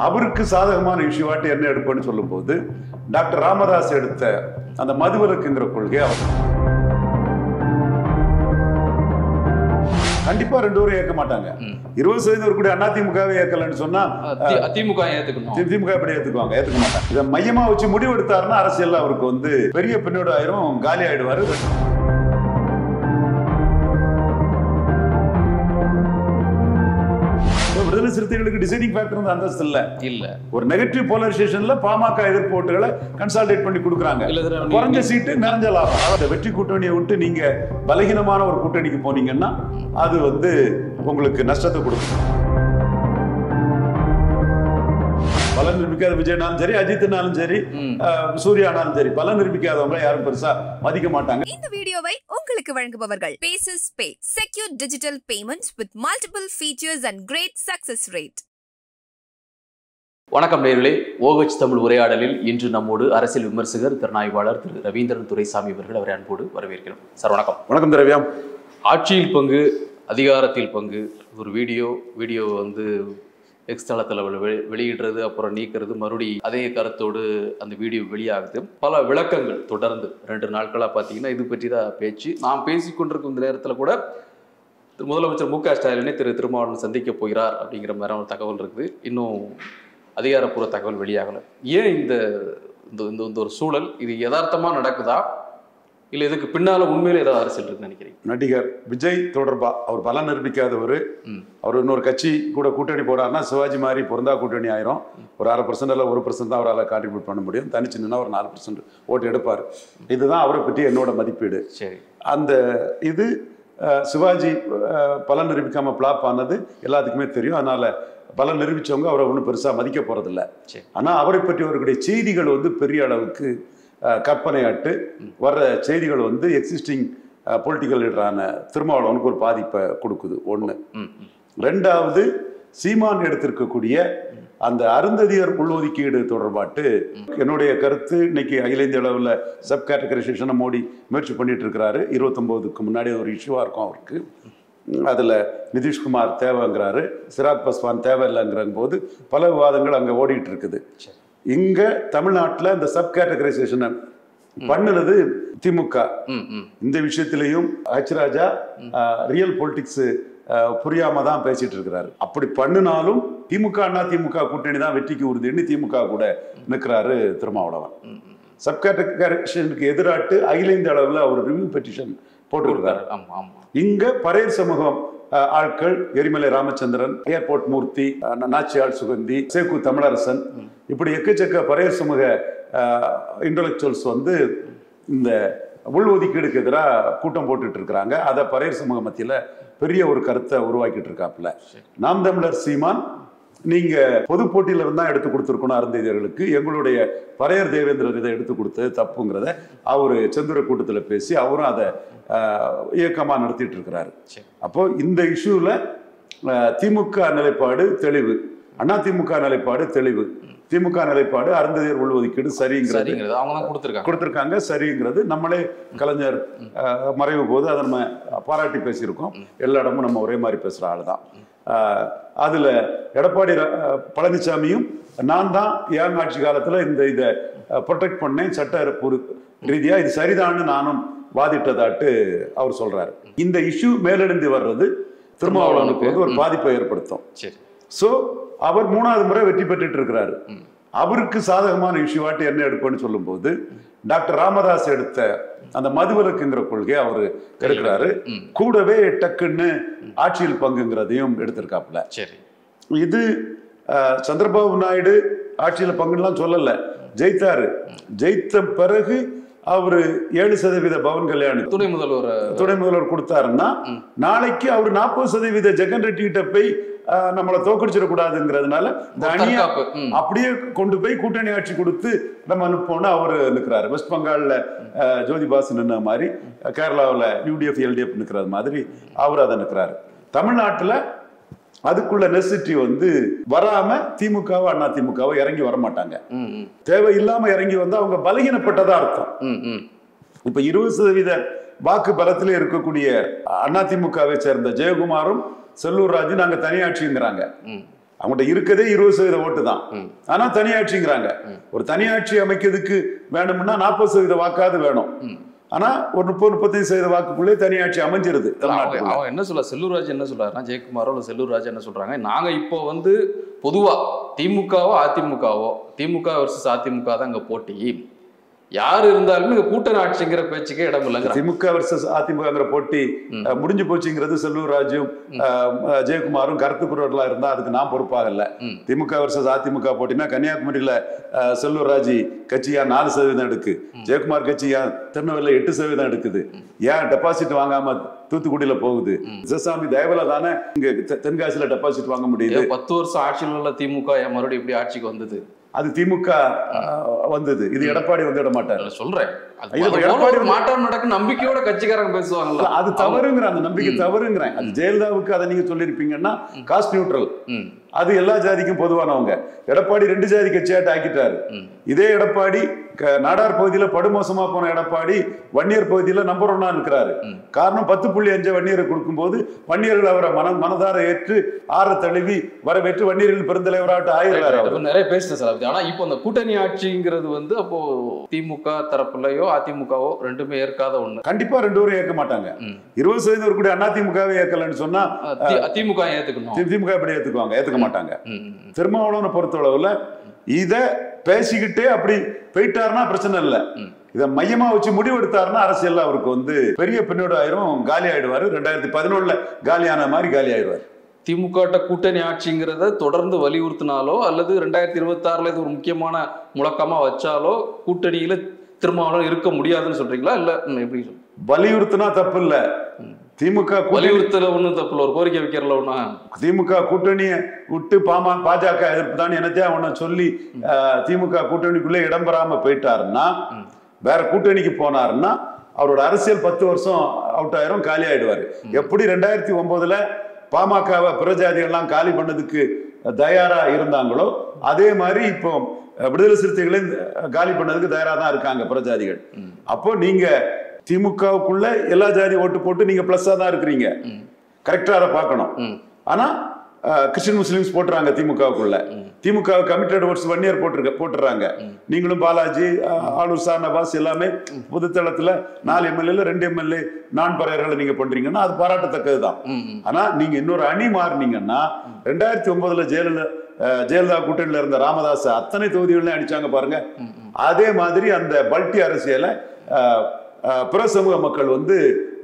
அவருக்கு சாதகமான இஷ்யூவாட்டி என்ன எடுப்பேன்னு சொல்லும் போது டாக்டர் ராமதாஸ் எடுத்த அந்த மதுவிலக்குங்கிற கொள்கை அவர் கண்டிப்பா 2 பேரும் ஏற்க மாட்டாங்க. 20% கூட அதிமுகவே ஏற்கலன்னு சொன்னா திமுக எப்படி ஏத்துக்குவாங்க? ஏத்துக்க மாட்டாங்க. இதை மையமா வச்சு முடிவு எடுத்தாருன்னா அரசியல் அவருக்கு பெரிய பின்னோடு ஆயிரும், காலி ஆயிடுவாரு. விடுதலை சிறுத்தைகளுக்கு டிசைடிங் ஃபேக்டர் அந்தஸ்து இல்ல. ஒரு நெகட்டிவ் போலரைசேஷன்ல பாமக எதிர்ப்பு ஓட்டுகளை கன்சாலிடேட் பண்ணி கொடுக்குறாங்க. குறைஞ்ச சீட்டு நிறைஞ்ச லாபம். அந்த வெற்றி கூட்டணியை விட்டு நீங்க பலகீனமான ஒரு கூட்டணிக்கு போனீங்கன்னா அது உங்களுக்கு நஷ்டத்தை கொடுக்கும். பலன் நிரூபிக்காத விஜயனாலும் சரி, அஜித்னாலும் சரி, சூர்யானாலும் சரி, பலன் நிரூபிக்காதவங்க யாரும் பெருசா மதிக்க மாட்டாங்க. இந்த வீடியோவை உங்களுக்கு வழங்குபவர்கள் Paces Pay, secure digital payments with multiple features and great success rate. வணக்கம் நேயர்களே, OH தமிழ் உரையாடலில் இன்று நம்மோடு அரசியல் விமர்சகர், திறனாய்வாளர் திரு ரவீந்திரன் துரைசாமி அவர்கள். அவரை அன்போடு வரவேற்கிறோம். சார் வணக்கம். வணக்கம் திரவியா. ஆட்சியில் பங்கு, அதிகாரத்தில் பங்கு, ஒரு வீடியோ எக்ஸ் தளத்தில் வெளியிடுறது, அப்புறம் நீக்கிறது, மறுபடியும் அதே கருத்தோடு அந்த வீடியோ வெளியாகுது. பல விளக்கங்கள் தொடர்ந்து 2 நாட்களாக பார்த்தீங்கன்னா இது பற்றி தான் பேச்சு. நாம் பேசிக்கொண்டிருக்கும் இந்த நேரத்தில் கூட முதலமைச்சர் மு.க. ஸ்டாலினை திரு திருமாவளவன் சந்திக்க போகிறார் அப்படிங்கிற மாதிரி ஒரு தகவல் இருக்குது. இன்னும் அதிகாரப்பூர்வ தகவல் வெளியாகலை. ஏன் இந்த ஒரு சூழல்? இது யதார்த்தமாக நடக்குதா, இல்லை இதுக்கு பின்னால உண்மையில ஏதாவது அரசியல் இருக்குன்னு நினைக்கிறீங்க? நடிகர் விஜய் தொடர்பா அவர் பலன் நிரூபிக்காதவர், அவர் இன்னொரு கட்சி கூட கூட்டணி போறாருன்னா சிவாஜி மாதிரி பொருந்தா கூட்டணி ஆயிரும். ஒரு 1/2% அல்ல 1% தான் அவரால் கான்ட்ரிபியூட் பண்ண முடியும். தனிச்சு நின்னா ஒரு 4% ஓட்டு எடுப்பார். இதுதான் அவரை பற்றி என்னோட மதிப்பீடு. சரி, அந்த இது சிவாஜி பலன் நிரூபிக்காம பிளாப் ஆனது எல்லாத்துக்குமே தெரியும். அதனால பலன் நிரூபிச்சவங்க அவரை ஒன்றும் பெருசா மதிக்க போறதில்லை. ஆனா அவரை பற்றி அவர்களுடைய செய்திகள் பெரிய அளவுக்கு கற்பனையாட்டு வர்ற செய்திகள் எக்ஸிஸ்டிங் பொலிட்டிக்கல் லீடரான திருமாவளவனுக்கு ஒரு பாதிப்பை கொடுக்குது. 1. 2வது, சீமான் எடுத்திருக்கக்கூடிய அந்த அருந்ததியர் உள்ஒதுக்கீடு தொடர்பாட்டு என்னுடைய கருத்து, இன்னைக்கு அகில இந்திய அளவில் சப் கேட்டகரைசேஷனை மோடி முயற்சி பண்ணிட்டு இருக்கிறாரு. 29க்கு முன்னாடி ஒரு இஷ்யூவா இருக்கும் அவருக்கு. அதில் நிதிஷ்குமார் தேவைங்கிறாரு, சிராக் பஸ்வான் தேவையில்லைங்கிற போது பல விவாதங்கள் அங்கே ஓடிட்டு இருக்குது. இங்க தமிழ்நாட்டில் இந்த சப் கேட்டகரைசேஷனை பண்ணுனது திமுக. இந்த விஷயத்திலையும் ராஜா ரியல் பொலிட்டிக்ஸ் புரியாம தான் பேசிட்டு இருக்கிறாரு. அப்படி பண்ணினாலும் திமுக கூட்டணி தான் வெற்றிக்கு உறுதின்னு திமுக கூட நிற்கிறாரு திருமாவளவன். சப் கேட்டகரைசேஷனுக்கு எதிராட்டு அகில இந்திய அளவில் ஒரு ரிவ்யூ பெட்டிஷன் போட்டிருக்கிறாரு. இங்க பரையர் சமூகம் ஆட்கள், எரிமலை ராமச்சந்திரன், ஏர்போர்ட் மூர்த்தி, நாச்சியாள் சுகந்தி, சேக்கு தமிழரசன், இப்படி எக்கச்சக்க பரையர் சமூக இன்டலெக்சுவல்ஸ் இந்த உள்ஒதுக்கீடுக்கு எதிராக கூட்டம் போட்டுட்டு இருக்கிறாங்க. அதை பரையர் சமூக மத்தியில் பெரிய ஒரு கருத்தை உருவாக்கிட்டு இருக்காப்புல. நாம் தமிழர் சீமான், நீங்க பொது போட்டியில இருந்தா எடுத்து கொடுத்துருக்கணும் அருந்ததியர்களுக்கு, எங்களுடைய பரையர் தேவேந்திரர் இதை எடுத்து கொடுத்தது தப்புங்கிறத அவரு செந்துரை கூட்டத்தில் பேசி அவரும் அதை இயக்கமா நடத்திட்டு இருக்கிறாரு. அப்போ இந்த இஷ்யூல திமுக நிலைப்பாடு தெளிவு, அதிமுக நிலைப்பாடு தெளிவு. திமுக நிலைப்பாடு அருந்ததியர் உள்ஒதுக்கீடு சரிங்கிறது கொடுத்துருக்காங்க. சரிங்கிறது நம்மளே கலைஞர் மறைவு போது அதை நம்ம பாராட்டி பேசியிருக்கோம். எல்லா இடமும் நம்ம ஒரே மாதிரி பேசுற ஆள் தான். அதுல எடப்பாடி பழனிசாமியும் நான் தான் என் ஆட்சி காலத்துல இதை ப்ரொடெக்ட் பண்ணேன், சட்ட ரீதியா இது சரிதான்னு நானும் வாதிட்டதாட்டு அவர் சொல்றாரு. இந்த இஷ்யூ மேலெழுந்து வர்றது திருமாவளவனுக்கு ஒரு பாதிப்பை ஏற்படுத்தும். சோ அவர் 3வது முறை வெற்றி பெற்றுட்டு இருக்கிறாரு. அவருக்கு சாதகமான இஷ்யூவாட்டி என்ன எடுப்பேன்னு சொல்லும் போது டாக்டர் ராமதாஸ் எடுத்த அந்த மதுவிலக்குங்கிற கொள்கை அவரு எடுக்கிறாரு. கூடவே டக்குன்னு ஆட்சியில் பங்குங்கிறதையும் எடுத்திருக்காப்புல. இது சந்திரபாபு நாயுடு ஆட்சியில் பங்குலாம் சொல்லல, ஜெயித்தாரு. ஜெயித்த பிறகு அவரு 7% பவன் கல்யாணம் துணை முதல்வர் கொடுத்தாருன்னா நாளைக்கு அவர் 40% ஜெகன் ரெட்டி கிட்ட போய் நம்மளை தோக்கடிச்சிடக்கூடாதுங்கிறதுனால இந்த அணியை அப்படியே கொண்டு போய் கூட்டணி ஆட்சி கொடுத்து நம்ம அனுப்போம்னு அவரு நிற்கிறாரு. வெஸ்ட் பெங்கால்ல ஜோதி பாசு நின்ன மாதிரி, கேரளாவில் UDF LDF நிற்கிறது மாதிரி அவர் அதை நிற்கிறாரு. தமிழ்நாட்டில் அதுக்குள்ள நெசிட்டி வராம திமுகவோ அதிமுகவோ இறங்கி வரமாட்டாங்க. தேவையில்லாம இறங்கி வந்தா அவங்க பலகீனப்பட்டதா அர்த்தம். இப்ப 20% வாக்கு பலத்திலே இருக்கக்கூடிய அதிமுகவை சேர்ந்த ஜெயக்குமாரும் செல்லூர் ராஜு நாங்க தனியாட்சிங்கிறாங்க. அவங்கள்ட்ட இருக்கதே 20% ஓட்டு தான். ஆனா தனியாட்சிங்கிறாங்க. ஒரு தனியாட்சி அமைக்கிறதுக்கு வேணும்னா 40% வாக்காது வேணும். ஆனா ஒரு 30-35% வாக்குக்குள்ளே தனியாட்சி அமைஞ்சிருது. அவன் என்ன சொல்ல, செல்லூர் ராஜு என்ன சொல்றாருன்னா, ஜெயக்குமாரோ இல்ல செல்லூர் ராஜு என்ன சொல்றாங்க, நாங்க இப்போ வந்து பொதுவா திமுகவோ அதிமுகவோ, திமுக வர்சஸ் அதிமுக தான் இங்க போட்டி, யாரு இருந்தாலுமே கூட்டணி ஆட்சிங்கிற பேச்சுக்கே இடம் இல்லைங்க. திமுக வர்சஸ் அதிமுகங்கிற போட்டி முடிஞ்சு போச்சுங்கிறது செல்லூர் ராஜும் ஜெயக்குமாரும் கருத்து கூறுவர்களா இருந்தா அதுக்கு நான் பொறுப்பாக இல்லை. திமுக வர்சஸ் அதிமுக போட்டினா கன்னியாகுமரியில செல்லூர் ராஜு கட்சியா 4% எடுக்கு, ஜெயக்குமார் கட்சியா திருநெல்வேலியில 8% எடுக்குது. ஏன் டெபாசிட் வாங்காம தூத்துக்குடியில போகுது? சிவசாமி தயவுல தானே இங்க தென்காசியில டெபாசிட் வாங்க முடியுது. 10 வருஷம் ஆட்சியில் உள்ள திமுக மறுபடியும் இப்படி ஆட்சிக்கு வந்தது? அது திமுக வந்தது, இது எடப்பாடி வந்து விட மாட்டார். சொல்றேன் எடப்பாடி மாற்றம் நடக்கும் நம்பிக்கையோட கட்சிக்காரங்க பேசுவாங்கல்ல, அது தவறுங்கிற அந்த நம்பிக்கை தவறுங்கிறேன். அது ஜெயலலிதாவுக்கு அதை நீங்க சொல்லிருப்பீங்கன்னா காஸ்ட் நியூட்ரல், அது எல்லா ஜாதிக்கும் பொதுவானவங்க. எடப்பாடி 2 ஜாதி கட்சியாட்டு ஆக்கிட்டாரு. இதே எடப்பாடி நாடார் பகுதியில படுமோசமா போன எடப்பாடி வன்னியர் பகுதியில நம்பர் 1 இருக்கிறாரு. காரணம் 10.5 வன்னியரை கொடுக்கும் போது வன்னியர்கள் அவரை மனதார ஏற்று ஆற தழுவி வரவேற்று வன்னியர்கள் பெருந்தலைவராட்டு ஆயிடுறாரு. நிறைய பேசுறேன் சார். ஆனா இப்போ அந்த கூட்டணி ஆட்சிங்கிறது வந்து அப்போ திமுக தரப்புலையோ அதிமுகவோ ரெண்டுமே ஏற்காத ஒண்ணு. கண்டிப்பா 2 பேரும் ஏற்க மாட்டாங்க. 20% இருக்கக்கூடிய அதிமுகவே ஏற்கலன்னு சொன்னா திமுக ஏத்துக்கணும், திமுக எப்படி ஏத்துக்குவாங்க? ஏத்துக்க மாட்டாங்க. திருமாவளவனை பொறுத்தளவுல இத பேசிக்கிட்டே அப்படி போயிட்டாருன்னா பிரச்சனை இல்லை. இதை மையமா வச்சு முடிவெடுத்தாருன்னா அரசியல் அவருக்கு வந்து பெரிய பின்னோடு ஆயிரும், காலி ஆயிடுவாரு. 2011 காலியான மாதிரி காலி ஆயிடுவார். திமுக கூட்டணி ஆட்சிங்கிறத தொடர்ந்து வலியுறுத்தினாலோ அல்லது 2026 இது ஒரு முக்கியமான முழக்கமா வச்சாலோ கூட்டணியில திருமாவளவன் இருக்க முடியாதுன்னு சொல்றீங்களா? இல்ல எப்படி வலியுறுத்தினா தப்பு இல்ல, திமுக வலியுறுத்தல ஒண்ணும் தப்பு இல்ல, ஒரு கோரிக்கை வைக்கிறல ஒண்ணா. திமுக கூட்டணியை விட்டு பாஜக எதிர்ப்பு தான் என்னத்தையா ஒண்ணு சொல்லி திமுக கூட்டணிக்குள்ளே இடம்பெறாம போயிட்டாருன்னா, வேற கூட்டணிக்கு போனாருன்னா அவரோட அரசியல் 10 வருஷம் அவுட் ஆயிரும், காலி ஆயிடுவாரு. எப்படி 2009 பாமகவை பிரஜாதிகள்லாம் காலி பண்ணதுக்கு தயாரா இருந்தாங்களோ அதே மாதிரி இப்போ விடுதலை சிறுத்தைகளையும் காலி பண்ணதுக்கு தயாரா தான் இருக்காங்க பிரஜாதிகள். அப்போ நீங்க திமுகவுக்குள்ள எல்லா ஜாதி ஓட்டு போட்டு நீங்க பிளஸ்ஸா தான் இருக்கிறீங்க, கரெக்டா அதை பார்க்கணும். ஆனா கிறிஸ்டின் முஸ்லிம்ஸ் போட்டுறாங்க திமுகவுக்குள்ள, திமுக கமிட்டட் ஓட்ஸ் வன்னியர் போட்டுறாங்க. நீங்களும் பாலாஜி, ஆளூர் சார்னபாஸ் எல்லாமே பொதுத்தளத்துல 4 எம்எல்ஏல 2 எம்எல்ஏ நான் பறையர்களை நீங்க பண்றீங்கன்னா அது பாராட்டத்தக்கதுதான். ஆனா நீங்க இன்னொரு அணி மாறினீங்கன்னா 2009 ஜெயலலிதா கூட்டணியில இருந்த ராமதாஸ் அத்தனை தொகுதிகளையும் அடிச்சாங்க பாருங்க. அதே மாதிரி அந்த பல்டி அரசியலை பிற சமூக மக்கள் வந்து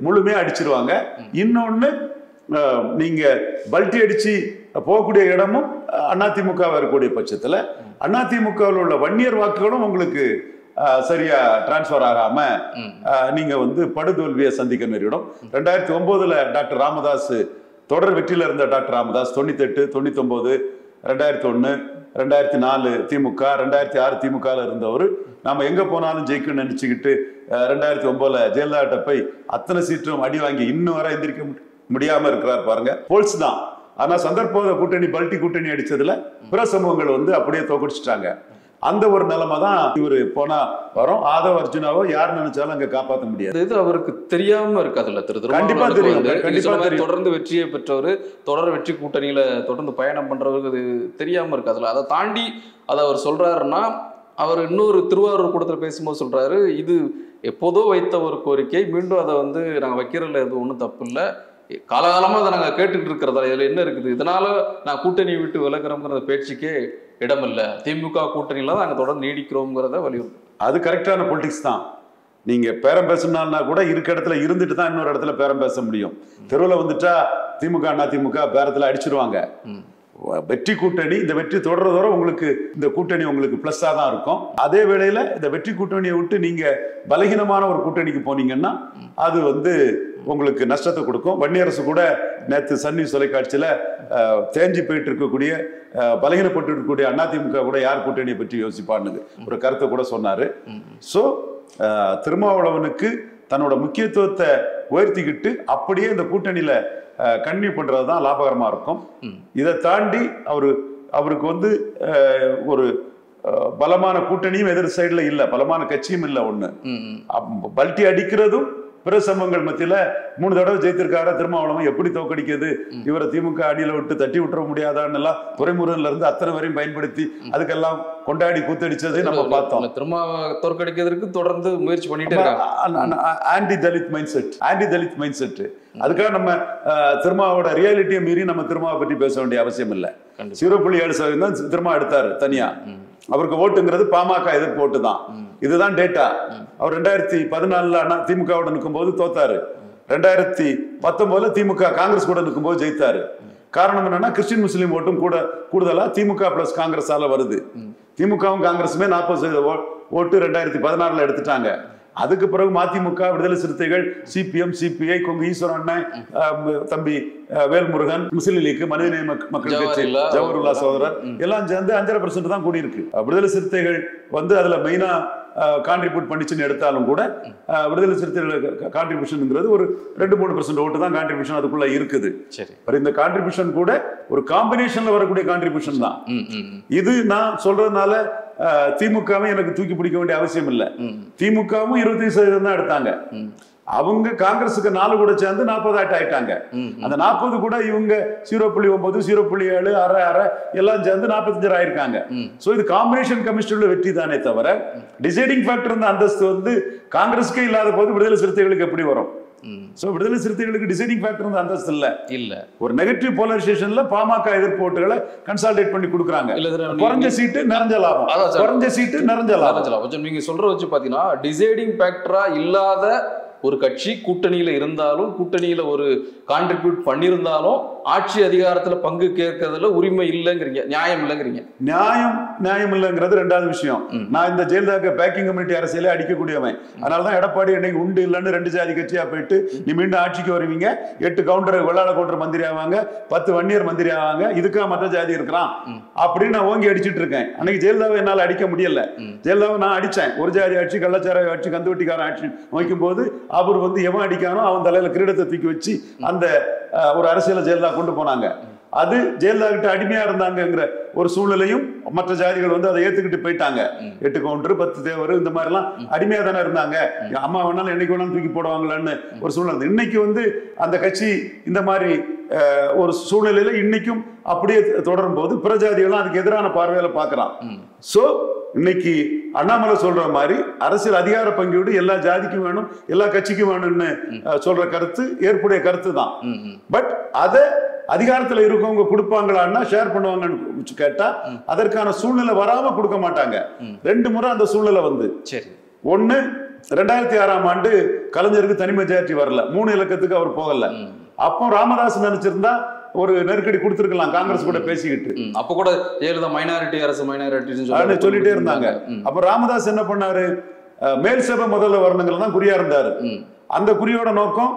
முழுமையா அடிச்சிருவாங்க. இன்னொன்னு, நீங்க பல்டி அடிச்சு போகக்கூடிய இடமும் அதிமுக வரக்கூடிய பட்சத்துல அதிமுகவில் உள்ள வன்னியர் வாக்குகளும் உங்களுக்கு சரியா டிரான்ஸ்பர் ஆகாம நீங்க வந்து படுதோல்வியை சந்திக்க நேரிடும். 2009 டாக்டர் ராமதாஸ் தொடர் வெற்றியில இருந்த டாக்டர் ராமதாஸ் 98, 99, 2001, 2004 திமுக, 2006 திமுக இருந்தவர் நாம எங்க போனாலும் ஜெயிக்கணும்னு நினைச்சுக்கிட்டு 2009 ஜெயலலிதா போய் அத்தனை சீற்றும் அடி வாங்கி இன்னும் வர எந்திரிக்க முடியாம இருக்கிறார் பாருங்க. போல்ஸ் தான். ஆனா சந்தர்ப்ப கூட்டணி பல்டி கூட்டணி அடிச்சதுல பிற சமூகங்கள் வந்து அப்படியே தோக்கடிச்சிட்டாங்க. அந்த ஒரு நிலைமை தான் இவரு போனா வரும். ஆதவ அர்ஜுனாவோ யார் நினைச்சாலும் அங்க காப்பாற்ற முடியாது. இது அவருக்கு தெரியாம இருக்காதுல்ல. கண்டிப்பா தெரியும், கண்டிப்பா தெரியும். தொடர்ந்து வெற்றியை பெற்றவர், தொடர் வெற்றி கூட்டணியில தொடர்ந்து பயணம் பண்றவருக்கு அது தெரியாம இருக்காதுல்ல. அதை தாண்டி அதை அவர் சொல்றாருன்னா, அவர் இன்னொரு திருவாரூர் கூட்டத்தில் பேசும்போது சொல்றாரு, இது எப்போதோ வைத்த ஒரு கோரிக்கை, மீண்டும் அதை வந்து நாங்கள் வைக்கிறதுல எதுவும் ஒன்றும் தப்பு இல்லை, காலகாலமாக அதை நாங்கள் கேட்டுட்டு இருக்கிறதா, இதில் என்ன இருக்குது, இதனால நான் கூட்டணி விட்டு விலகிறோங்கிற பேச்சுக்கே இடம் இல்லை, திமுக கூட்டணியில தான் நாங்கள் தொடர்ந்து நீடிக்கிறோங்கிறத வலியுறுத்தும். அது கரெக்டான பொலிட்டிக்ஸ் தான். நீங்க பேரம் பேசணும்னா கூட இருக்க இடத்துல இருந்துட்டு தான் இன்னொரு இடத்துல பேரம் பேச முடியும். தெருவில் வந்துட்டா திமுக அதிமுக பேரத்தில் அடிச்சிருவாங்க. வெற்றி கூட்டணி, இந்த வெற்றி தொடர்றதோட உங்களுக்கு இந்த கூட்டணி உங்களுக்கு பிளஸ்ஸா தான் இருக்கும். அதே வேளையில இந்த வெற்றி கூட்டணியை விட்டு நீங்க பலகீனமான ஒரு கூட்டணிக்கு போனீங்கன்னா அது வந்து உங்களுக்கு நஷ்டத்தை கொடுக்கும். வன்னியரசு கூட நேற்று சன் நியூஸ் தொலைக்காட்சியில தேஞ்சி போயிட்டு இருக்கக்கூடிய பலகீனப்பட்டு இருக்கக்கூடிய அதிமுக கூட யார் கூட்டணியை பற்றி யோசிப்பான்னு ஒரு கருத்தை கூட சொன்னாரு. ஸோ திருமாவளவனுக்கு தன்னோட முக்கியத்துவத்தை உயர்த்திக்கிட்டு அப்படியே இந்த கூட்டணியில கன்டினியூ பண்றதுதான் லாபகரமா இருக்கும். இதை தாண்டி அவருக்கு வந்து ஒரு பலமான கூட்டணியும் எதிர் சைடுல இல்ல, பலமான கட்சியும் இல்ல. ஒண்ணு பல்ட்டி அடிக்கிறதும் பிரசம்பங்கள் மத்தியில 3 தடவை ஜெயித்திருக்காரு திருமாவளவன், எப்படி தோக்கடிக்கிறது, இவரை திமுக அடியில விட்டு தட்டி விட்டுற முடியாதான்னு எல்லாம் துரைமுருகன்ல இருந்து அத்தனை வரையும் பயன்படுத்தி அதுக்கெல்லாம் கொண்டாடி கூத்தடிச்சதை நம்ம பார்த்தோம். திருமாவை தோற்கடிக்கிறதுக்கு தொடர்ந்து முயற்சி பண்ணிட்டு இருக்காங்க. Anti Dalit mind set. அதுக்காக நம்ம திருமாவோட ரியாலிட்டியை மீறி நம்ம திருமாவை பற்றி பேச வேண்டிய அவசியம் இல்லை. 0.7% தான் திருமா எடுத்தாரு தனியா. அவருக்கு ஓட்டுங்கிறது பாமக எதிர்ப்பு ஓட்டு தான். இதுதான் டேட்டா. அவர் 2014 திமுகவோட நிற்கும் போது தோத்தாரு. 2019 திமுக காங்கிரஸ் கூட நிற்கும் போது ஜெயித்தாரு. காரணம் என்னன்னா கிறிஸ்டின் முஸ்லீம் ஓட்டும் கூடுதலா திமுக பிளஸ் காங்கிரஸால வருது. திமுகவும் காங்கிரஸுமே 40% ஓட்டு 2016 எடுத்துட்டாங்க. அதுக்கு பிறகு மதிமுக, விடுதலை சிறுத்தைகள், சிபிஎம், சிபிஐ, கொங்கு ஈஸ்வரன் அண்ணன், தம்பி வேல்முருகன், முஸ்லிம் லீக், மனிதநேய மக்கள் கட்சி, ஜவஹர்லா சகோதரர் எல்லாம் சேர்ந்து 5.5% தான் கூடியிருக்கு. விடுதலை சிறுத்தைகள் வந்து அதுல மெயினா கான்ட்ரிபியூட் பண்ணிச்சுன்னு எடுத்தாலும் கூட விடுதலை சிறுத்தைகள் கான்ட்ரிபியூஷன்ங்கிறது ஒரு 2-3% ஓட்டு தான் கான்ட்ரிபியூஷன் அதுக்குள்ள இருக்குது. இந்த கான்ட்ரிபியூஷன் கூட ஒரு காம்பினேஷன்ல வரக்கூடிய கான்ட்ரிபியூஷன் தான். இது நான் சொல்றதுனால திமுகவை எனக்கு தூக்கி பிடிக்க வேண்டிய அவசியம் இல்லை. திமுகவும் 25% தான் எடுத்தாங்க. அவங்க காங்கிரஸுக்கு 4 கூட சேர்ந்து 40 ஆயிட்டாங்க. அந்த 40 கூட இவங்க 0.9, 0.7, அரை எல்லாம் சேர்ந்து 45 ஆயிருக்காங்க. சோ இது காம்பினேஷன் கமிஷனோட வெற்றி தானே தவிர டிசைடிங் ஃபேக்டர் இந்த அந்தஸ்து வந்து காங்கிரஸுக்கே இல்லாத போது விடுதலை சிறுத்தைகளுக்கு எப்படி வரும்? சோ விடுதலை சிறுத்தைகளுக்கு டிசைடிங் ஃபேக்டர் இந்த அந்தஸ்து இல்ல. ஒரு நெகட்டிவ் போலரைசேஷன்ல பாமக எதிர்ப்பு ஓட்டுகளை கன்சாலிடேட் பண்ணி கொடுக்குறாங்க. குறைஞ்ச சீட்டு நிறைஞ்ச லாபம், குறைஞ்ச சீட்டு நிறைஞ்ச லாபம். நீங்க சொல்ற வச்சு பாத்தீங்கன்னா டிசைடிங் ஃபேக்டரா இல்லாத ஒரு கட்சி கூட்டணியில இருந்தாலும், கூட்டணியில ஒரு கான்ட்ரிபியூட் பண்ணியிருந்தாலும் ஆட்சி அதிகாரத்துல பங்கு கேட்கறதுல உரிமை இல்லைங்கிறீங்க, நியாயம் இல்லைங்கிறீங்க. நியாயம் இல்லைங்கிறது 2வது விஷயம். நான் இந்த ஜெயலலிதா பேக்கிங் கம்யூனிட்டி அரசியலே அடிக்கக்கூடியவன். அதனாலதான் எடப்பாடி இன்னைக்கு உண்டு இல்லைன்னு 2 ஜாதி கட்சியா போயிட்டு நீ மீண்டும் ஆட்சிக்கு வருவீங்க, 8 கவுண்டர் வெள்ளாள கவுண்டர் மந்திரி ஆவாங்க, 10 வன்னியர் மந்திரி ஆவாங்க, இதுக்கா மற்ற ஜாதி இருக்கிறான் அப்படின்னு நான் ஓங்கி அடிச்சுட்டு இருக்கேன். அன்னைக்கு ஜெயலலிதாவை என்னால அடிக்க முடியல. ஜெயலலிதாவை நான் அடிச்சேன். ஒரு ஜாதி ஆட்சி, கள்ளச்சார ஆட்சி, கந்துவட்டிக்கார ஆட்சி வைக்கும் போது அவர் வந்து எவன் அடிக்கானோ அவன் தலையில கிரீடத்தை தூக்கி வச்சு அந்த ஒரு அரசியலை ஜெயலலிதா கொண்டு போனாங்க. அது ஜெயலலிதா கிட்ட அடிமையா இருந்தாங்கிற ஒரு சூழ்நிலையும் மற்ற ஜாதிகள் வந்து அதை ஏத்துக்கிட்டு போயிட்டாங்க. 8 கவுண்டர், 10 தேவர், இந்த மாதிரி எல்லாம் அடிமையா தானே இருந்தாங்க. அம்மா வேணாலும் என்னைக்கு வேணாலும் தூக்கி போடுவாங்களான்னு ஒரு சூழ்நிலை. இன்னைக்கு வந்து அந்த கட்சி இந்த மாதிரி ஒரு சூழ்நிலையில இன்னைக்கும் அப்படியே தொடரும் போது பிற ஜாதிகளும் அதுக்கு எதிரான பார்வையில பாக்குறான். சோ இன்னைக்கு அண்ணாமலை சொல்ற மாதிரி அரசியல் அதிகார பங்கீடு எல்லா ஜாதிக்கும் வேணும், எல்லா கட்சிக்கும் வேணும்னு சொல்ற கருத்து ஏற்புடைய கருத்து தான். பட் அதை அதிகாரத்துல இருக்கவங்க கொடுப்பாங்களான்னா ஷேர் பண்ணுவாங்கன்னு கேட்டா அதற்கான சூழ்நிலை வராம கொடுக்க மாட்டாங்க. 2 முறை அந்த சூழ்நிலை வந்து, ஒண்ணு 2006ஆம் ஆண்டு கலைஞருக்கு தனி மெஜாரிட்டி வரல, 3 இலக்கத்துக்கு அவர் போகல. அப்போ ராமதாஸ் நினைச்சிருந்தா ஒரு நெருக்கடி கொடுத்திருக்கலாம் காங்கிரஸ் கூட பேசிக்கிட்டு. அப்ப கூட ஜெயலலிதா மைனாரிட்டி அரசு மைனாரிட்டி சொல்லிட்டே இருந்தாங்க. அப்ப ராமதாஸ் என்ன பண்ணாரு, மேல் சபை முதல்ல வரணுங்கள் தான் குறியா இருந்தாரு. அந்த குறியோட நோக்கம்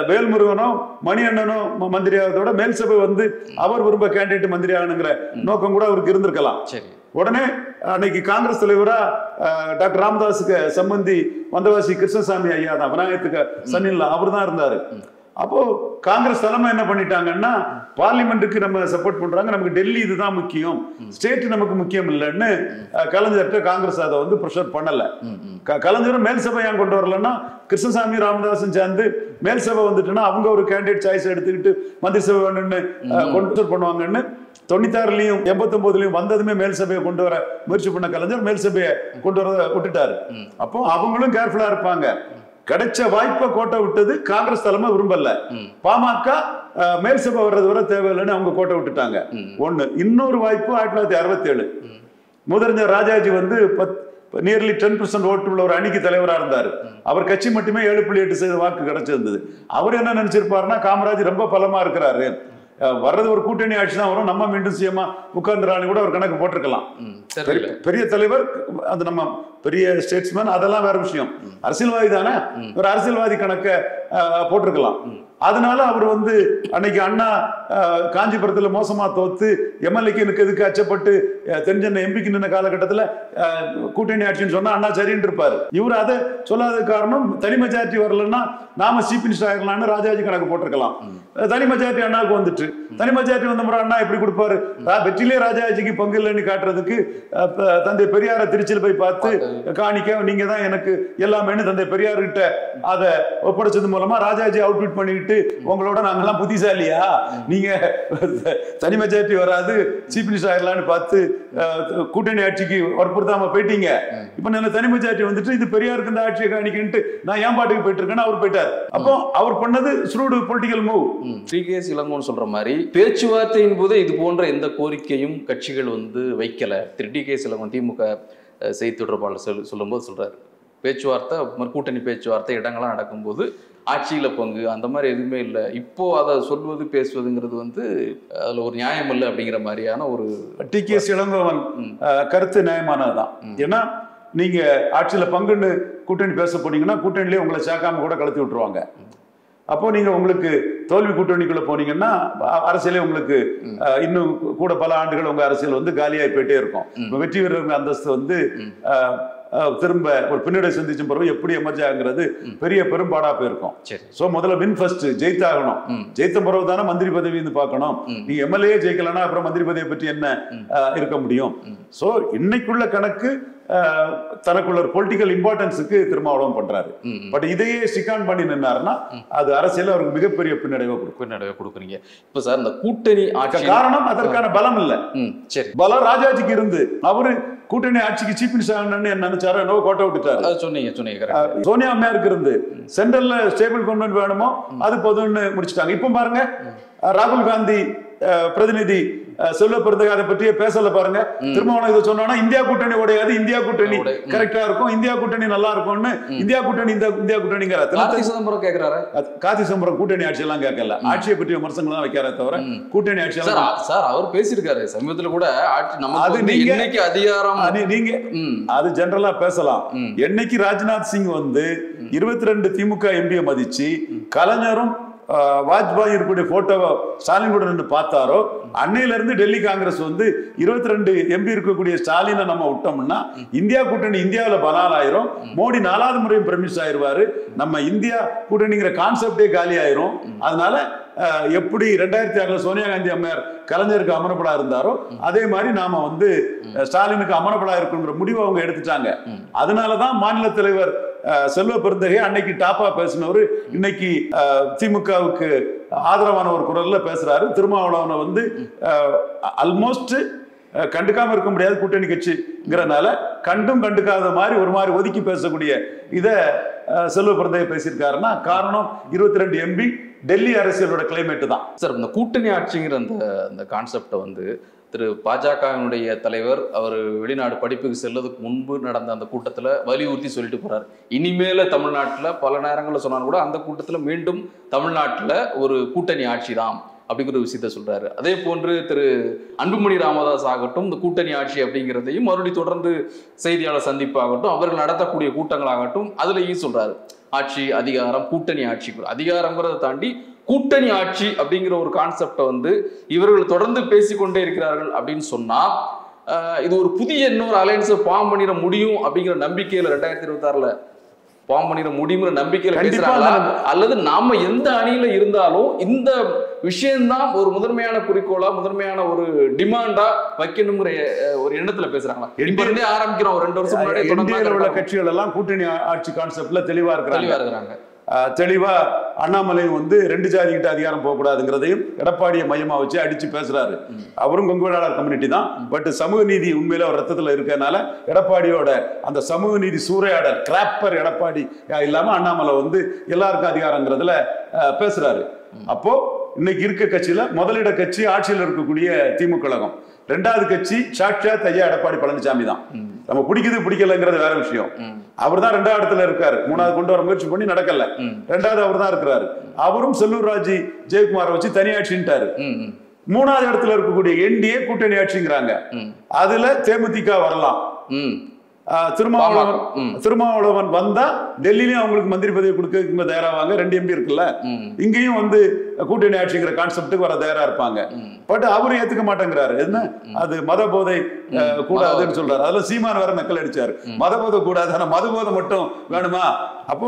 வேல்முருகனோ மணியண்ணனோ மந்திரி ஆகிறதோட மேல் சபை வந்து அவர் விரும்ப கேண்டிடேட் மந்திரி ஆகணுங்கிற நோக்கம் கூட அவருக்கு இருந்திருக்கலாம். உடனே அன்னைக்கு காங்கிரஸ் தலைவரா டாக்டர் ராமதாஸுக்கு சம்பந்தி வந்தவாசி கிருஷ்ணசாமி ஐயா தான், விநாயகத்துக்கு சன்னில் அவர் தான் இருந்தாரு. அப்போ காங்கிரஸ் தலைமை என்ன பண்ணிட்டாங்கன்னா பார்லிமெண்ட்டுக்கு நம்ம சப்போர்ட் பண்றாங்க, நமக்கு டெல்லி இதுதான் முக்கியம், ஸ்டேட் நமக்கு முக்கியம் இல்லைன்னு கலைஞர்கிட்ட காங்கிரஸ் அதை வந்து ப்ரெஷர் பண்ணல. கலைஞரும் மேல் சபை ஏன் கொண்டு வரலன்னா கிருஷ்ணசாமி ராமதாஸும் சேர்ந்து மேல் சபை வந்துட்டுன்னா அவங்க ஒரு கேண்டிடேட் சாய்ஸ் எடுத்துக்கிட்டு மந்திரி சபை வேணும்னு கொண்டு பண்ணுவாங்கன்னு 96லயும் 89லயும் வந்ததுமே மேல் சபையை கொண்டு வர முயற்சி பண்ண கலைஞர் மேல் சபையை கொண்டு வர விட்டுட்டாரு. அப்போ அவங்களும் கேர்ஃபுல்லா இருப்பாங்க. கிடைச்ச வாய்ப்பை கோட்டை விட்டது காங்கிரஸ் தலைமை விரும்பல. பாமக மேல் சபை வர்றது வரை தேவையில்லைன்னு அவங்க கோட்டை விட்டுட்டாங்க. ஒண்ணு. இன்னொரு வாய்ப்பு 1967 முதறிஞர் ராஜாஜி வந்து நியர்லி 10% ஓட்டு உள்ள ஒரு அணிக்கு தலைவராக இருந்தார். அவர் கட்சி மட்டுமே 7.8% வாக்கு கிடைச்சிருந்தது. அவர் என்ன நினைச்சிருப்பாருன்னா காமராஜ் ரொம்ப பலமா இருக்கிறாரு, வர்றது ஒரு கூட்டணி ஆட்சி தான் வரும், நம்ம மீண்டும் சிஎம்மா உட்கார்ந்துறான்னு கூட ஒரு கணக்கு போட்டிருக்கலாம். பெரிய தலைவர், அது நம்ம பெரிய ஸ்டேட்ஸ்மேன், அதெல்லாம் வேற விஷயம். அரசியல்வாதி தானே, ஒரு அரசியல்வாதி கணக்க போட்டிருக்கலாம். அதனால அவர் வந்து அன்னைக்கு அண்ணா காஞ்சிபுரத்துல மோசமா தோத்து எம்எல்ஏக்கு நிற்கிறதுக்கு அச்சப்பட்டு தென்சென்னை எம்பிக்கு நின்ன காலகட்டத்தில் கூட்டணி ஆட்சின்னு சொன்னா அண்ணா சரின்னு இருப்பாரு. இவர் அதை சொல்லாத காரணம் தனி மெஜாரிட்டி வரலன்னா நாம சீஃப் மினிஸ்டர் ஆகலாம்னு ராஜாஜி கணக்கு போட்டிருக்கலாம். தனி மெஜாரிட்டி அண்ணாவுக்கு வந்துட்டு தனி மெஜாரிட்டி வந்த முறை அண்ணா எப்படி கொடுப்பாரு? வெற்றிலே ராஜாஜிக்கு பங்கு இல்லைன்னு காட்டுறதுக்கு தந்தை பெரியார திருச்சியில் போய் பார்த்து காணிக்க நீங்க தான் எனக்கு எல்லாமேன்னு தந்தை பெரியார் கிட்ட அதை ஒப்படைச்சது மூலமா ராஜாஜி அவுட்பிட் பண்ணிக்கிட்டு உங்களோட நாங்கெல்லாம் புத்திசாலியா, நீங்க தனி மெஜாரிட்டி வராது சீஃப் மினிஸ்டர் ஆகலான்னு பார்த்து கூட்டணி ஆட்சிக்கு வற்புறுத்தாம போயிட்டீங்க. இப்ப நல்ல தனி மெஜாரிட்டி வந்துட்டு இது பெரியாருக்கு இந்த ஆட்சியை காணிக்கிட்டு நான் ஏன் பாட்டுக்கு போயிட்டு இருக்கேன்னு அவர் போயிட்டார். அப்போ அவர் பண்ணது ஸ்ரூடு பொலிட்டிக்கல் மூவ். டிகேஎஸ் இளங்கோன்னு சொல்ற மாதிரி பேச்சுவார்த்தையின் போது இது போன்ற எந்த கோரிக்கையும் கட்சிகள் வந்து வைக்கல. திரு டிகேஎஸ் இளங்கோன் திமுக செய்தி தொடர்பாளர் சொல்லும்போது சொல்றாரு, பேச்சுவார்த்தை கூட்டணி பேச்சுவார்த்தை இடங்கள்லாம் நடக்கும்போது ஆட்சியில பங்கு அந்த மாதிரி எதுவுமே இல்லை. இப்போ அதை சொல்வது பேசுவதுங்கிறது வந்து அதுல ஒரு நியாயம் இல்லை அப்படிங்கிற மாதிரியான ஒரு டிகேஎஸ் இளங்கோவன் கருத்து நியாயமானதுதான். ஏன்னா நீங்க ஆட்சியில பங்குன்னு கூட்டணி பேச போனீங்கன்னா கூட்டணிலேயே உங்களை சேர்க்காம கூட கலத்தி விட்டுருவாங்க. அப்போ நீங்க உங்களுக்கு தோல்வி கூட்டணிக்குள்ள போனீங்கன்னா அரசியலே உங்களுக்கு இன்னும் கூட பல ஆண்டுகள் உங்க அரசியல் வந்து காலியாகி போயிட்டே இருக்கும். வெற்றி வீரர்கள் அந்தஸ்து வந்து திரும்ப ஒரு பின்னடை சந்திச்சும் பிறகு எப்படி எமர்ஜ் ஆகுங்கிறது பெரிய பெரும்பாடா போயிருக்கும். சோ முதல்ல வின் ஃபர்ஸ்ட் ஜெயித்தாகணும். ஜெயித்த பிறகு தானே மந்திரி பதவி பார்க்கணும். நீ எம்எல்ஏ ஜெயிக்கலன்னா அப்புறம் மந்திரி பதவியை பற்றி என்ன இருக்க முடியும்? சோ இன்னைக்குள்ள கணக்கு தனக்குள்ள ஒரு பொலிட்டிக்கல் இம்பார்ட்டன்ஸுக்கு திருமாவளவன் பண்றாரு. பட் இதையே சிக்கான் பண்ணி நின்னாருன்னா அது அரசியல் அவருக்கு மிகப்பெரிய பின்னடைவை கொடுக்குறீங்க. இப்ப சார் இந்த கூட்டணி ஆட்சி காரணம் அதற்கான பலம் இல்ல. சரி, பலம் ராஜாஜிக்கு இருந்து அவரு கூட்டணி ஆட்சிக்கு சீஃப் மினிஸ்டர் ஆகணும்னு நினைச்சாரு, என்னவோ கோட்டை விட்டுட்டாரு. சொன்னீங்க சோனியா அம்மையாருக்கு இருந்து சென்ட்ரல்ல ஸ்டேபிள் கவர்மெண்ட் வேணுமோ அது போதும்னு முடிச்சுட்டாங்க. இப்ப பாருங்க ராகுல் காந்தி பிரதிநிதி செல்வ பெருந்தகை அதை பற்றியே பேசல பாருங்க. திருமாவளவன் இதை சொன்னா இந்தியா கூட்டணி உடையாது, இந்தியா கூட்டணி கரெக்டா இருக்கும், இந்தியா கூட்டணி நல்லா இருக்கும்னு இந்தியா கூட்டணி இந்தியா கூட்டணிங்கிற கார்த்தி சிதம்பரம் கூட்டணி ஆட்சி எல்லாம் கேட்கல, ஆட்சியை பற்றி விமர்சனங்கள் தான் வைக்காரே தவிர கூட்டணி ஆட்சி சார் அவர் பேசியிருக்காரு சமீபத்துல கூட. அது இன்னைக்கு அதிகாரம் நீங்க அது ஜெனரலா பேசலாம். என்னைக்கு ராஜ்நாத் சிங் வந்து 22 திமுக எம்பியை மதிச்சு கலைஞரும் வாஜ்பாய் இருக்கக்கூடிய போட்டோவை ஸ்டாலின் கூட நின்று பார்த்தாரோ அன்னையில இருந்து டெல்லி காங்கிரஸ் வந்து 22 எம்பி இருக்கக்கூடிய ஸ்டாலினை நம்ம விட்டோம்னா இந்தியா கூட்டணி இந்தியாவில் பலால் ஆயிரும், மோடி 4வது முறையும் பிரமிஸ் ஆயிருவாரு, நம்ம இந்தியா கூட்டணிங்கிற கான்செப்டே காலி ஆயிரும். அதனால எப்படி 2006 சோனியா காந்தி அம்மையார் கலைஞருக்கு அமரப்படா இருந்தாரோ அதே மாதிரி நாம வந்து ஸ்டாலினுக்கு அமரப்படா இருக்குங்கிற முடிவை அவங்க எடுத்துட்டாங்க. அதனாலதான் மாநில தலைவர் செல்வ பெருந்தகை அன்னைக்கு டாப்பா பேசினவர் இன்னைக்கு திமுகவுக்கு ஆதரவான ஒரு குரல்ல பேசுறாரு. திருமாவளவனை வந்து ஆல்மோஸ்ட் கண்டுக்காம இருக்க முடியாது கூட்டணி கட்சிங்கிறனால கண்டும் கண்டுக்காத மாதிரி ஒரு மாதிரி ஒதுக்கி பேசக்கூடிய இத செல்வ பெருந்தகை பேசியிருக்காருன்னா காரணம் 22 எம்பி டெல்லி அரசியலோட கிளைமேட் தான். சார் இந்த கூட்டணி ஆட்சிங்கிற அந்த கான்செப்டை வந்து திரு பாஜகவினுடைய தலைவர் அவர் வெளிநாடு படிப்புக்கு செல்வதற்கு முன்பு நடந்த அந்த கூட்டத்தில் வலியுறுத்தி சொல்லிட்டு போறாரு. இனிமேல தமிழ்நாட்டில் பல நேரங்களில் சொன்னாலும் கூட அந்த கூட்டத்தில் மீண்டும் தமிழ்நாட்டில் ஒரு கூட்டணி ஆட்சி தான் அப்படிங்கிற விஷயத்த சொல்றாரு. அதே போன்று திரு அன்புமணி ராமதாஸ் ஆகட்டும் இந்த கூட்டணி ஆட்சி அப்படிங்கிறதையும் மறுபடியும் தொடர்ந்து செய்தியாளர் சந்திப்பு ஆகட்டும் அவர்கள் நடத்தக்கூடிய கூட்டங்களாகட்டும் அதுலயும் சொல்றாரு ஆட்சி அதிகாரம் கூட்டணி ஆட்சி அதிகாரங்கிறத தாண்டி கூட்டணி ஆட்சி அப்படிங்கிற ஒரு கான்செப்டை வந்து இவர்கள் தொடர்ந்து பேசிக்கொண்டே இருக்கிறார்கள் அப்படின்னு சொன்னா இது ஒரு புதிய இன்னொரு அலையன்ஸை ஃபார்ம் பண்ணிட முடியும் அப்படிங்கிற நம்பிக்கையில 2026 ஃபார்ம் பண்ணிட முடியுங்கிற நம்பிக்கையில பேசுறாங்களா அல்லது நாம எந்த அணியில இருந்தாலும் இந்த விஷயம்தான் ஒரு முதன்மையான குறிக்கோளா முதன்மையான ஒரு டிமாண்டா வைக்கணுங்கிற ஒரு எண்ணத்துல பேசுறாங்களா? இருந்தே ஆரம்பிக்கிறோம் 2 வருஷம் முன்னாடி கட்சிகள் எல்லாம் கூட்டணி ஆட்சி கான்செப்ட்ல தெளிவா இருக்கிறாங்க. தெளிவா அண்ணாமலை வந்து 2 ஜாதி கிட்ட அதிகாரம் போகக்கூடாதுங்கிறதையும் எடப்பாடியை மையமா வச்சு அடிச்சு பேசுறாரு. அவரும் கொங்கு வேளாளர் கம்யூனிட்டி தான். பட் சமூக நீதி உண்மையில ஒரு ரத்தத்துல இருக்கனால எடப்பாடியோட அந்த சமூக நீதி சூறையாடல் கிராப்பர் எடப்பாடி இல்லாம அண்ணாமலை வந்து எல்லாருக்கும் அதிகாரங்கிறதுல பேசுறாரு. அப்போ இன்னைக்கு இருக்க கட்சியில முதலிட கட்சி ஆட்சியில் இருக்கக்கூடிய திமுக கழகம், 2வது கட்சி சாட்சாத் ஐயா எடப்பாடி பழனிசாமி தான். நம்ம பிடிக்கலங்கிறது வேற விஷயம். அவர் தான் 2வது இடத்துல இருக்காரு. 3வது கொண்டு வர முயற்சி பண்ணி நடக்கல. 2வது அவர் தான் இருக்கிறாரு. அவரும் செல்லூர் ராஜு ஜெயக்குமாரை வச்சு தனியாட்சின்ட்டாரு. 3வது இடத்துல இருக்கக்கூடிய என்டிஏ கூட்டணி ஆட்சிங்கிறாங்க. அதுல தேமுதிக வரலாம். திருமாவளவன் வந்தா டெல்லியிலயும் அவங்களுக்கு மந்திரி பதவி கொடுக்க தயாராவாங்க. 2 MP இருக்குல்ல, இங்கேயும் வந்து கூட்டணி ஆட்சிங்கிற கான்செப்டுக்கு வர தயாரா இருப்பாங்க. பட் அவரு ஏத்துக்க மாட்டேங்கிறாரு. என்ன அது மத போதை கூடாதுன்னு சொல்றாரு. அதுல சீமான் வேற நக்கல் அடிச்சாரு, மத போதை கூடாது, ஆனா மது போதை மட்டும் வேணுமா? அப்போ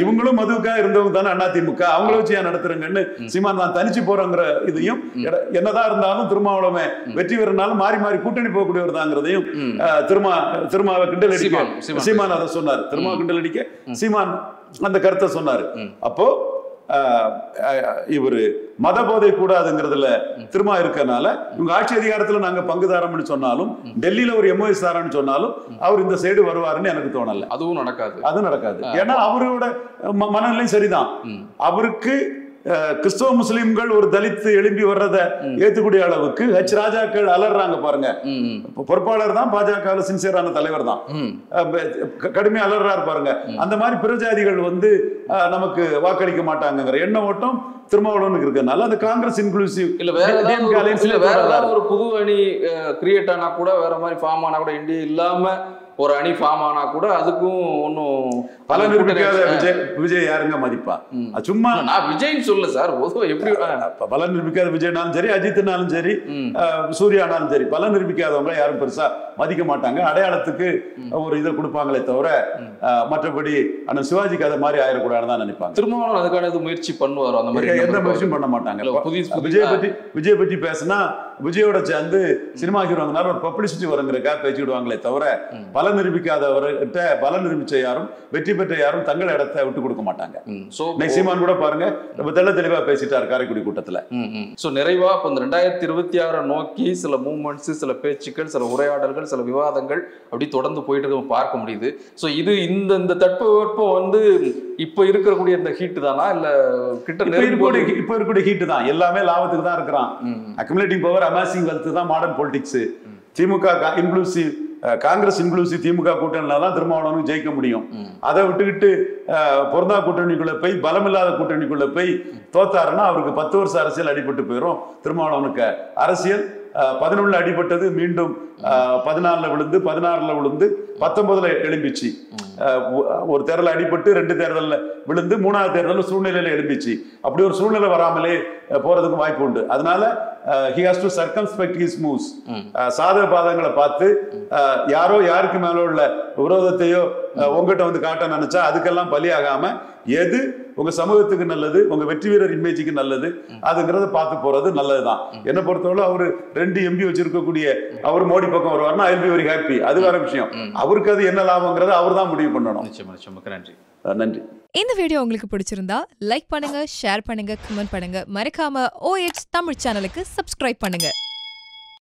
இவங்களும் மதுவுக்காக இருந்தவங்க தானே அதிமுக, அவங்கள வச்சு ஏன் நடத்துறங்கன்னு சீமான் தான் தனிச்சு போறோங்கிற இதையும், என்னதான் இருந்தாலும் திருமாவளவன் வெற்றி பெறனாலும் மாறி மாறி கூட்டணி போகக்கூடியவர் தாங்கிறதையும் திருமாவை கிண்டல் அடிக்க சீமான் அதை சொன்னார். திருமாவை கிண்டல் அடிக்க சீமான் அந்த கருத்தை சொன்னாரு. அப்போ இவரு மத போதை கூடாதுங்கிறதுல திருமா இருக்கனால இவங்க ஆட்சி அதிகாரத்துல நாங்க பங்குதாரம்னு சொன்னாலும், டெல்லியில ஒரு MOS தாரன்னு சொன்னாலும் அவர் இந்த சைடு வருவாருன்னு எனக்கு தோணல. அதுவும் நடக்காது. ஏன்னா அவரோட மனநிலை சரிதான். அவருக்கு கிறிஸ்தவ முஸ்லிம்கள் ஒரு தலித்து எழும்பி வர்றதை ஏத்துக்கூடிய அளவுக்கு ராஜாக்கள் அலறாங்க பாருங்க. பொறுப்பாளர் தான், பாஜக சின்சியரான தலைவர் தான், கடுமையா அலறாரு பாருங்க. அந்த மாதிரி பிற ஜாதிகள் வந்து நமக்கு வாக்களிக்க மாட்டாங்கிற எண்ண ஓட்டம் திருமாவளவனுக்கு இருக்கனால அந்த காங்கிரஸ் இன்க்ளூசிவ் இல்ல வேற ஒரு புது அணி கிரியேட் ஆனா கூட, வேற மாதிரி ஃபார்ம் ஆனா கூட, இந்தியா இல்லாம ஒரு அணி ஃபார்ம் ஆனா கூட அதுக்கும் ஒன்னும் பலன் நிரூபிக்காத விஜய் யாருங்க மதிப்பா? சும்மா நான் விஜய்னு சொல்ல சார், எப்படி பலன் நிரூபிக்காத விஜய்னாலும் சரி, அஜித்னாலும் சரி, சூர்யானாலும் சரி, பலன் நிரூபிக்காதவங்க யாரும் பெருசா மதிக்க மாட்டாங்க. அடையாளத்துக்கு ஒரு இதை கொடுப்பாங்களே தவிர மற்றபடி அந்த சிவாஜி கதை மாதிரி ஆயிடக்கூடாதுன்னு தான் நினைப்பாங்க. திருமாவளவன் அதுக்கான முயற்சி பண்ணுவார், அந்த மாதிரி எந்த முயற்சியும் பண்ண மாட்டாங்க. விஜய் பற்றி பேசினா விஜயோட சேர்ந்து சினிமா ஹீரோங்கனால ஒரு பப்ளிசிட்டி வருங்கிறக்காக பேசிவிடுவாங்களே தவிர பலன் நிரூபிக்காதவர்கிட்ட பலன் நிரூபிச்ச யாரும் வெற்றி பெற்ற யாரும் தங்கள் இடத்தை விட்டு கொடுக்க மாட்டாங்க. சீமான் கூட பாருங்க ரொம்ப தெள்ள தெளிவா பேசிட்டார் காரைக்குடி கூட்டத்துல. நிறைவா இப்ப 2026 நோக்கி சில மூவ்மெண்ட்ஸ், சில பேச்சுக்கள், சில உரையாடல்கள், சில விவாதங்கள் அப்படி தொடர்ந்து போயிட்டு பார்க்க முடியுது. இது இந்த தட்பவெப்பம் வந்து இப்ப இருக்கக்கூடிய இந்த ஹீட் தானா, இல்ல கிட்ட இப்ப இருக்கக்கூடிய ஹீட் தான். எல்லாமே லாபத்துக்கு தான் இருக்கிறான். அக்குமுலேட்டிங் பவர், அமாசிங் வெல்த் தான் மாடர்ன் பொலிட்டிக்ஸ். திமுக இன்க்ளூசிவ், காங்கிரஸ் இன்க்ளூசிவ் திமுக கூட்டணியில தான் திருமாவளவனுக்கு ஜெயிக்க முடியும். அதை விட்டுக்கிட்டு பொருந்தா கூட்டணிக்குள்ள போய் பலமில்லாத கூட்டணிக்குள்ள போய் தோத்தாருன்னா அவருக்கு 10 வருஷம் அரசியல் அடிபட்டு போயிடும். திருமாவளவனுக்கு அரசியல் 11 அடிபட்டது, மீண்டும் 14 விழுந்து, 16 விழுந்து, 19 எழும்பிச்சு. ஒரு தேர்தல் அடிபட்டு 2 தேர்தலில் விழுந்து, 3வது தேர்தலில் சூழ்நிலையில எழும்பிச்சு. அப்படி ஒரு சூழ்நிலை வராமலே போறதுக்கு வாய்ப்பு உண்டு. அதனால he has to circumspect his moves. சாதக பாதங்களை பார்த்து யாரோ யாருக்கு மேல உள்ள விரோதத்தையோ உங்ககிட்ட வந்து காட்ட நினைச்சா அதுக்கெல்லாம் பலியாகாம எது உங்க சமூகத்துக்கு நல்லது, உங்க வெற்றி வீரர் இமேஜுக்கு நல்லது, அதுங்கிறத பார்த்து போறது நல்லதுதான். என்ன பொறுத்தவரை அவரு 2 MP வச்சிருக்கக்கூடிய அவர் மோடி பக்கம் வருவார்னா I will be very happy. அது வேற விஷயம். அவருக்கு அது என்ன லாபங்கிறத அவர் தான் முடிவு பண்ணணும். நன்றி. இந்த வீடியோ உங்களுக்கு பிடிச்சிருந்தா லைக் பண்ணுங்க, ஷேர் பண்ணுங்க, கமெண்ட் பண்ணுங்க. மறக்காம OH தமிழ் சேனலுக்கு சப்ஸ்கிரைப் பண்ணுங்க.